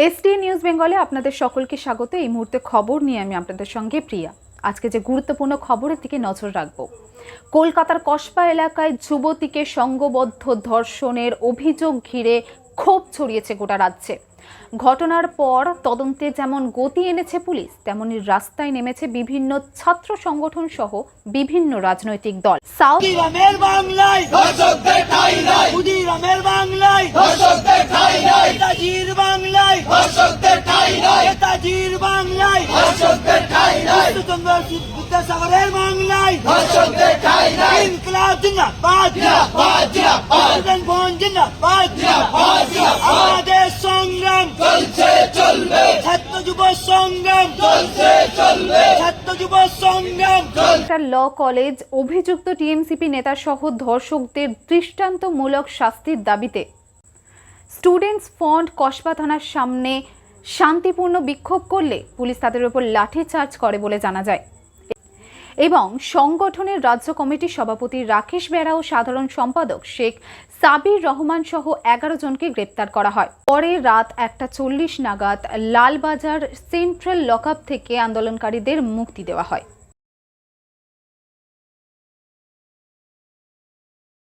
ST news বেঙ্গলে আপনাদের সকলকে স্বাগত। এই মুহূর্তে খবর নিয়ে আমি আপনাদের সঙ্গে প্রিয়া। আজকে যে গুরুত্বপূর্ণ খবরের দিকে নজর রাখবো, কলকাতার কসবা এলাকায় যুবতীকে সংঘবদ্ধ ধর্ষণের অভিযোগ ঘিরে ক্ষোভ ছড়িয়েছে গোটা রাজ্যে। ঘটনার পর তদন্তে যেমন গতি এনেছে পুলিশ, তেমনি রাস্তায় নেমেছে বিভিন্ন ছাত্র সংগঠন সহ বিভিন্ন রাজনৈতিক দল। ল কলেজ অভিযুক্ত টিএমসিপি নেতা সহ ধর্ষকদের দৃষ্টান্তমূলক শাস্তির দাবিতে স্টুডেন্টস ফ্রন্ট কসবা থানার সামনে শান্তিপূর্ণ বিক্ষোভ করলে পুলিশ তাদের উপর লাঠিচার্জ করে বলে জানা যায় এবং সংগঠনের রাজ্য কমিটির সভাপতি রাকেশ বেরা ও সাধারণ সম্পাদক শেখ সাবির রহমান সহ 11 জনকে গ্রেপ্তার করা হয়। পরে রাত 1:40 নাগাদ লালবাজার সেন্ট্রাল লকআপ থেকে আন্দোলনকারীদের মুক্তি দেওয়া হয়।